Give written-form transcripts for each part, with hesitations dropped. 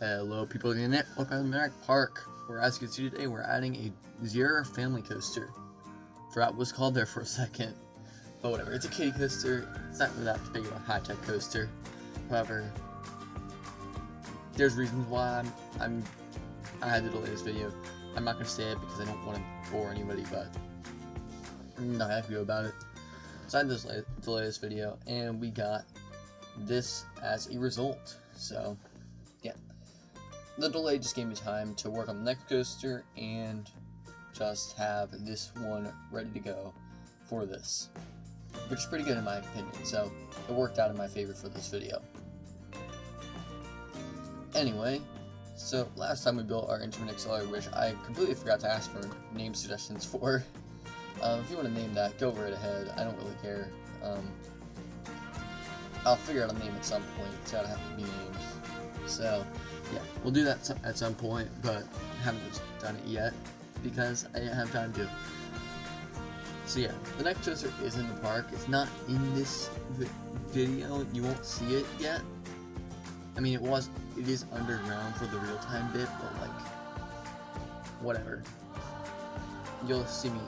Hello people of the internet, welcome to MenraC Park, where as you can see today we're adding a Zierer family coaster. Forgot what was called there for a second, but whatever, it's a kiddie coaster. It's not really that big of a high-tech coaster. However, there's reasons why I had to delay this video. I'm not going to say it because I don't want to bore anybody, but I'm not happy about it. So I had to delay this video, and we got this as a result. So yeah, the delay just gave me time to work on the next coaster and just have this one ready to go for this, which is pretty good in my opinion, so it worked out in my favor for this video. Anyway, so last time we built our instrument accelerator, which I completely forgot to ask for name suggestions for. If you want to name that, go right ahead. I don't really care. I'll figure out a name at some point. It's gotta have to be named. So yeah, we'll do that at some point, but I haven't done it yet because I didn't have time to. So yeah, the next coaster is in the park. It's not in this video. You won't see it yet. I mean, it is underground for the real-time bit, but like, whatever. You'll see me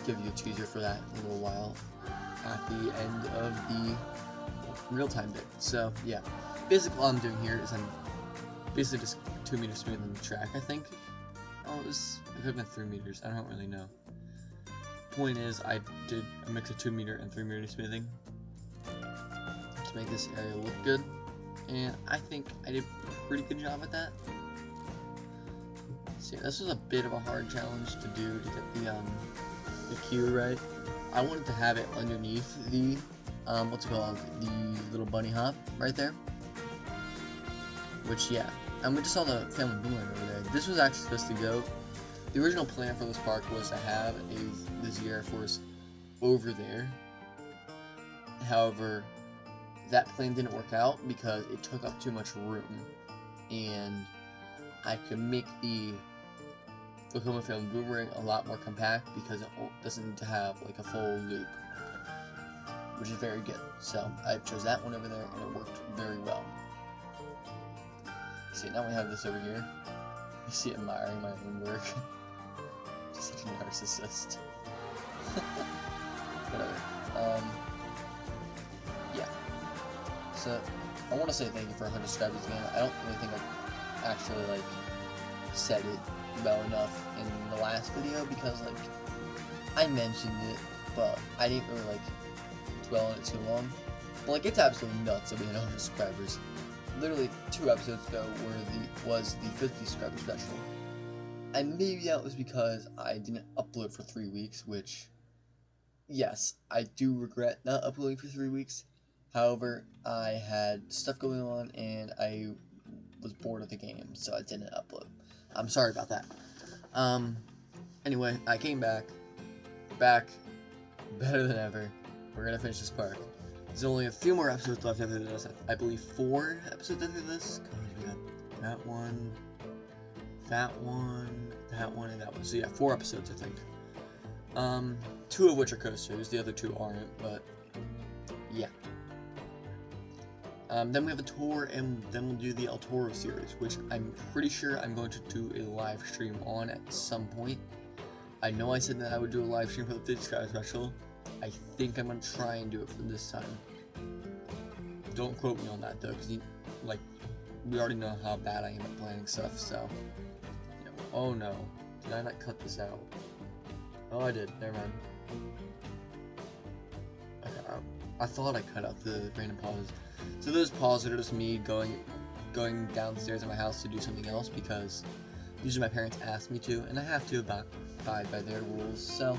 give you a teaser for that in a little while at the end of the real-time bit. So yeah, basically all I'm doing here is I'm basically just 2 meters smoothing the track, I think. Oh, it could have been 3 meters. I don't really know. Point is, I did a mix of 2 meter and 3 meter smoothing to make this area look good, and I think I did a pretty good job at that. So yeah, this was a bit of a hard challenge to do to get the queue right. I wanted to have it underneath the what's it called, the little bunny hop right there. Which yeah, and we just saw the family boomerang over there. This was actually supposed to go. The original plan for this park was to have the Zierer Force over there. However, that plan didn't work out because it took up too much room, and I could make the Oklahoma Family Boomerang a lot more compact because it doesn't need to have like a full loop, which is very good. So I chose that one over there, and it worked very well. See, now we have this over here. You see, admiring my own work. Just such a narcissist. Whatever. Yeah. So I want to say thank you for 100 subscribers again. I don't really think I actually like said it well enough in the last video because like I mentioned it, but I didn't really like dwell on it too long. But like, it's absolutely nuts that we had 100 subscribers. Literally 2 episodes ago was the 50 subscriber special, and maybe that was because I didn't upload for 3 weeks, which yes, I do regret not uploading for 3 weeks. However, I had stuff going on and I was bored of the game, so I didn't upload. I'm sorry about that. Anyway, I came back better than ever. We're gonna finish this park. There's only a few more episodes left after this. I believe 4 episodes after this. We got that one, and that one. So yeah, 4 episodes, I think. 2 of which are coasters. The other 2 aren't, but yeah. Then we have a tour, and then we'll do the El Toro series, which I'm pretty sure I'm going to do a live stream on at some point. I know I said that I would do a live stream for the 50 subscriber special. I think I'm going to try and do it for this time. Don't quote me on that though, because we already know how bad I am at planning stuff, so. Yeah. Oh no, did I not cut this out? Oh, I did, never mind. Okay, I thought I cut out the random pauses. So those pauses are just me going downstairs in my house to do something else because usually my parents ask me to, and I have to abide by their rules, so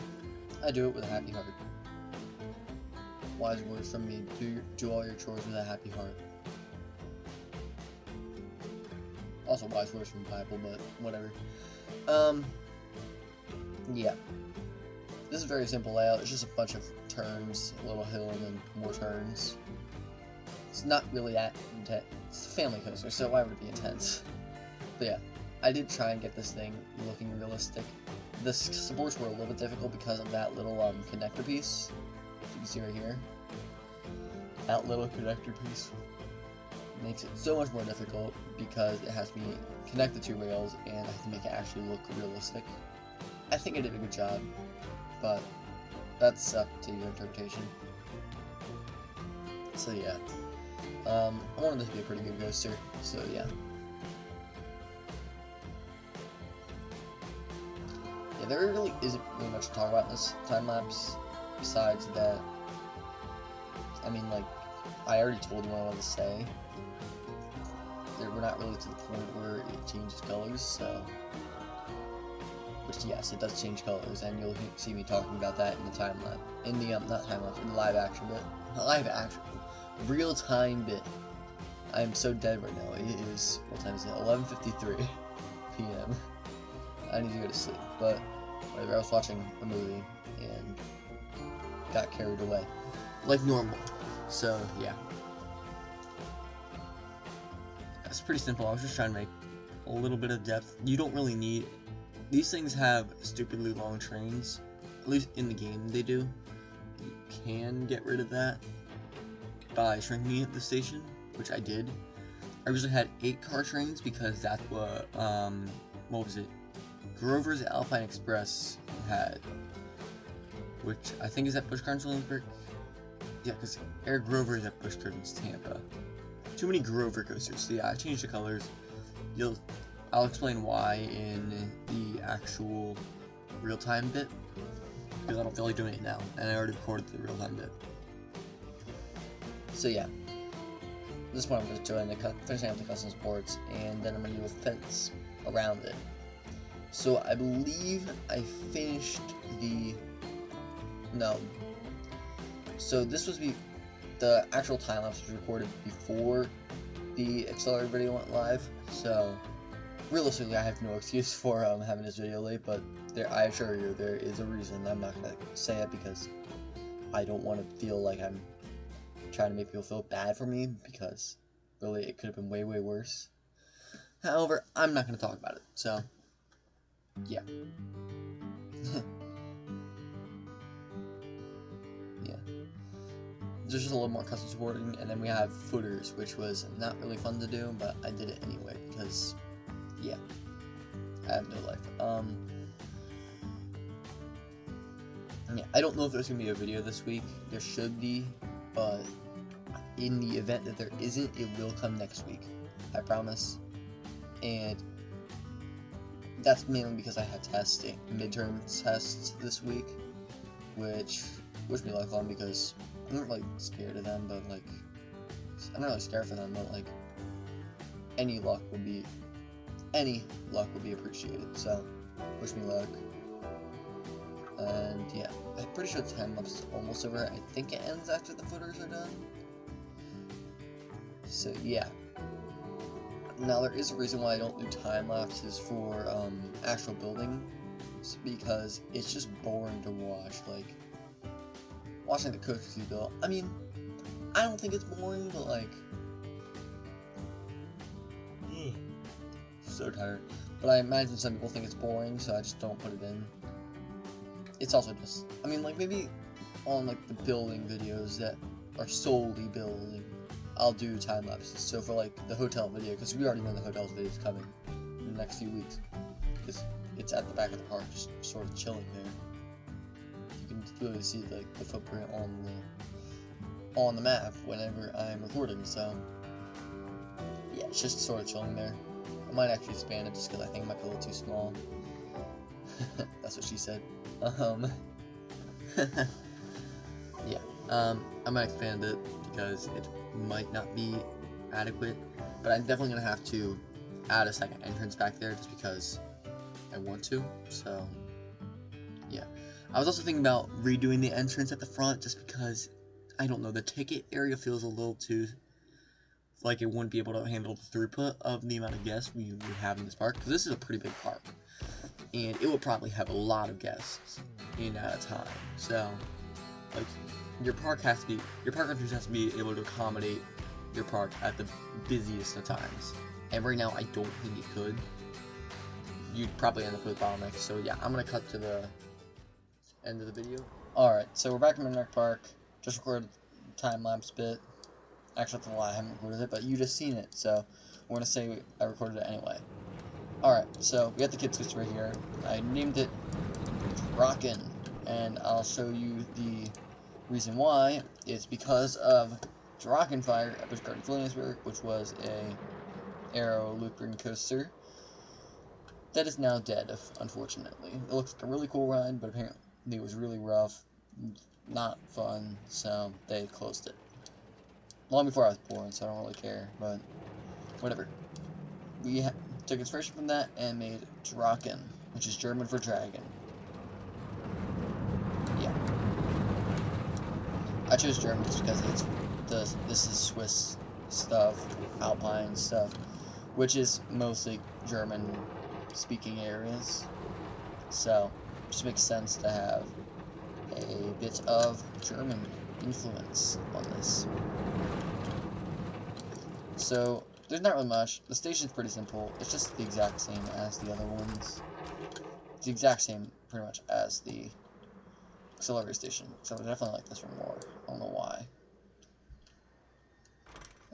I do it with a happy heart. Wise words from me: do all your chores with a happy heart. Also wise words from the Bible, but whatever. Yeah. This is a very simple layout. It's just a bunch of turns, a little hill, and then more turns. It's not really that intense. It's a family coaster, so why would it be intense? But yeah, I did try and get this thing looking realistic. The supports were a little bit difficult because of that little connector piece. You can see right here. That little connector piece makes it so much more difficult because it has to be connected to rails and I have to make it actually look realistic. I think I did a good job, but that's up to your interpretation. So yeah, I wanted this to be a pretty good coaster, so yeah. Yeah, there really isn't really much to talk about in this time-lapse, besides that, I mean, like, I already told you what I wanted to say. We're not really to the point where it changes colors, so... Which, yes, it does change colors, and you'll see me talking about that in the time-lapse. In the, not time-lapse, in the live-action bit. Live-action. Real-time bit. I am so dead right now. It is, what time is it? 11:53 p.m. I need to go to sleep, but whatever, I was watching a movie, and got carried away. Like normal. So, yeah. That's pretty simple. I was just trying to make a little bit of depth. You don't really need... These things have stupidly long trains. At least in the game they do. You can get rid of that by shrinking the station, which I did. I originally had 8 car trains because that's what was it? Grover's Alpine Express had. Which I think is at Busch Gardens Williamsburg. Yeah, because Eric Grover is at Busch Gardens Tampa. Too many Grover coasters. So yeah, I changed the colors. I'll explain why in the actual real-time bit, because I don't feel like doing it now, and I already recorded the real-time bit. So yeah, this one I'm going to do finishing up the customs boards, and then I'm going to do a fence around it. So I believe I finished so this was the actual time-lapse was recorded before the accelerated video went live, so realistically I have no excuse for having this video late, but I assure you there is a reason. I'm not going to say it because I don't want to feel like I'm trying to make people feel bad for me, because really it could have been way, way worse. However, I'm not going to talk about it, so yeah. Yeah. There's just a little more custom supporting, and then we have footers, which was not really fun to do, but I did it anyway, because, yeah, I have no life. Yeah, I don't know if there's going to be a video this week. There should be, but in the event that there isn't, it will come next week. I promise. And that's mainly because I had midterm tests this week, which wish me luck on, because I'm not like scared of them, but like I'm not really scared for them, but like any luck would be appreciated. So wish me luck. And yeah, I'm pretty sure the time lapse is almost over. I think it ends after the footers are done. So yeah. Now there is a reason why I don't do time lapses for actual building, because it's just boring to watch. Like watching the coasters you built. I mean, I don't think it's boring, but like, so tired. But I imagine some people think it's boring, so I just don't put it in. It's also just, I mean, like maybe on like the building videos that are solely building, I'll do time lapses. So for like the hotel video, because we already know the hotel's video is coming in the next few weeks, because it's at the back of the park, just sort of chilling there. You can clearly see like the footprint on the map whenever I'm recording. So yeah, it's just sort of chilling there. I might actually expand it just because I think it might be a little too small. That's what she said. Yeah, I might expand it because it might not be adequate, but I'm definitely gonna have to add a second entrance back there just because I want to. So yeah, I was also thinking about redoing the entrance at the front just because, I don't know, the ticket area feels a little too like it wouldn't be able to handle the throughput of the amount of guests we would have in this park, because this is a pretty big park and it would probably have a lot of guests in at a time. So like your park entrance has to be able to accommodate your park at the busiest of times, and right now I don't think it could. You'd probably end up with bottlenecks. So yeah, I'm gonna cut to the end of the video. Alright, so we're back in MenraC Park. Just recorded the time-lapse bit Actually, that's a lie, I haven't recorded it, but you just seen it, so we're gonna say I recorded it anyway. Alright, so we got the kids coaster right here. I named it Drachen, and I'll show you the reason why. It's because of Drachen fire at Busch Gardens Williamsburg, which was a aero looping coaster that is now dead, unfortunately. It looks like a really cool ride, but apparently it was really rough, not fun, so they closed it. Long before I was born, so I don't really care, but whatever. We took inspiration from that and made Drachen, which is German for dragon. Yeah. I chose German just because this is Swiss stuff, Alpine stuff, which is mostly German speaking areas. So it just makes sense to have a bit of German influence on this. So there's not really much. The station's pretty simple. It's just the exact same as the other ones. It's the exact same, pretty much, as the auxiliary station. So I definitely like this one more. I don't know why.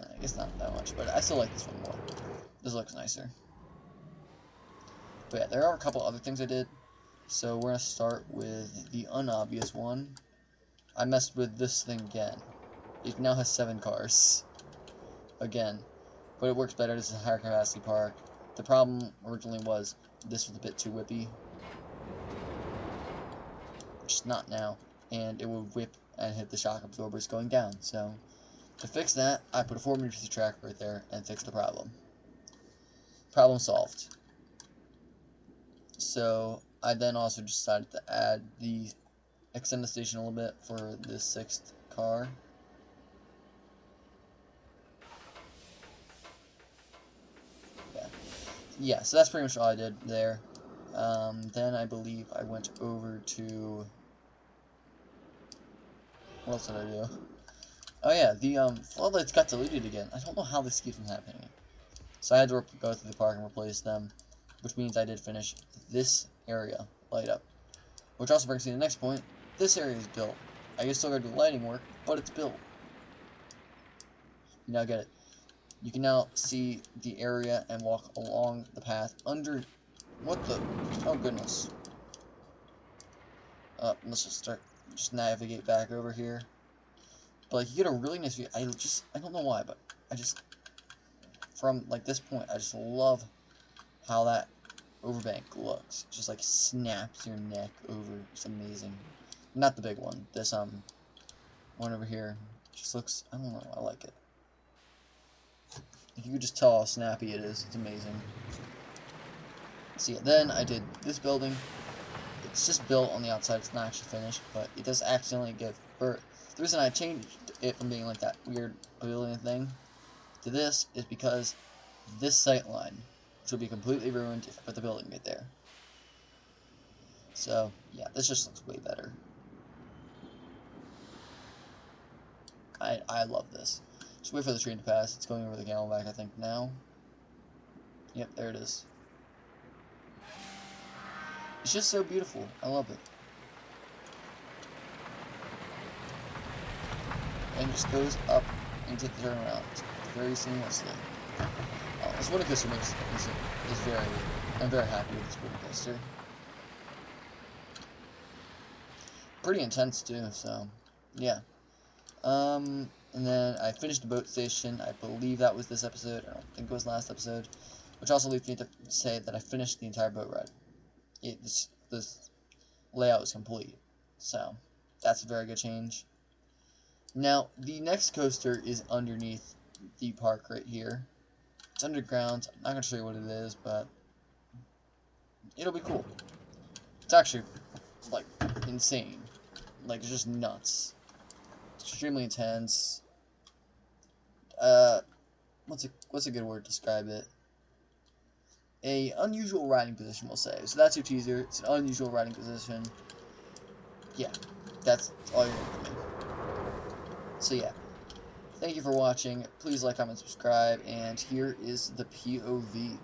I guess not that much, but I still like this one more. This looks nicer. But yeah, there are a couple other things I did. So we're going to start with the unobvious one. I messed with this thing again. It now has 7 cars. Again. But it works better. This is a higher capacity park. The problem originally was this was a bit too whippy. Which is not now. And it would whip and hit the shock absorbers going down. So to fix that, I put a 4-meter piece of track right there and fixed the problem. Problem solved. So I then also decided to add extend the station a little bit for this 6th car. Yeah, so that's pretty much all I did there. Then I believe I went over to... What else did I do? Oh yeah, the floodlights got deleted again. I don't know how this keeps from happening. So I had to go through the park and replace them, which means I did finish this area light up. Which also brings me to the next point. This area is built. I guess still gotta do lighting work, but it's built. You now get it. You can now see the area and walk along the path under... What the... Oh, goodness. Let's just navigate back over here. But, like, you get a really nice view. I don't know why, but from, like, this point, I just love how that overbank looks. It just, like, snaps your neck over. It's amazing. Not the big one. This, one over here. Just looks... I don't know. I like it. You can just tell how snappy it is. It's amazing. So yeah, then I did this building. It's just built on the outside. It's not actually finished, but it does accidentally give birth. The reason I changed it from being like that weird building thing to this is because this sight line, which would be completely ruined if I put the building right there. So yeah, this just looks way better. I love this. Just wait for the train to pass. It's going over the Camelback, I think, now. Yep, there it is. It's just so beautiful. I love it. And just goes up into the turnaround very seamlessly. This wooden coaster I'm very happy with this wooden coaster. Pretty intense too, so yeah. And then I finished the boat station. I believe that was this episode. I don't think it was last episode. Which also leads me to say that I finished the entire boat ride. This layout is complete. So, that's a very good change. Now, the next coaster is underneath the park right here. It's underground. I'm not going to show you what it is, but it'll be cool. It's actually, like, insane. Like, it's just nuts. It's extremely intense. What's a good word to describe it? A unusual riding position, we'll say. So that's your teaser. It's an unusual riding position. Yeah, that's all you're going to do. So yeah, thank you for watching. Please like, comment, subscribe, and here is the POV.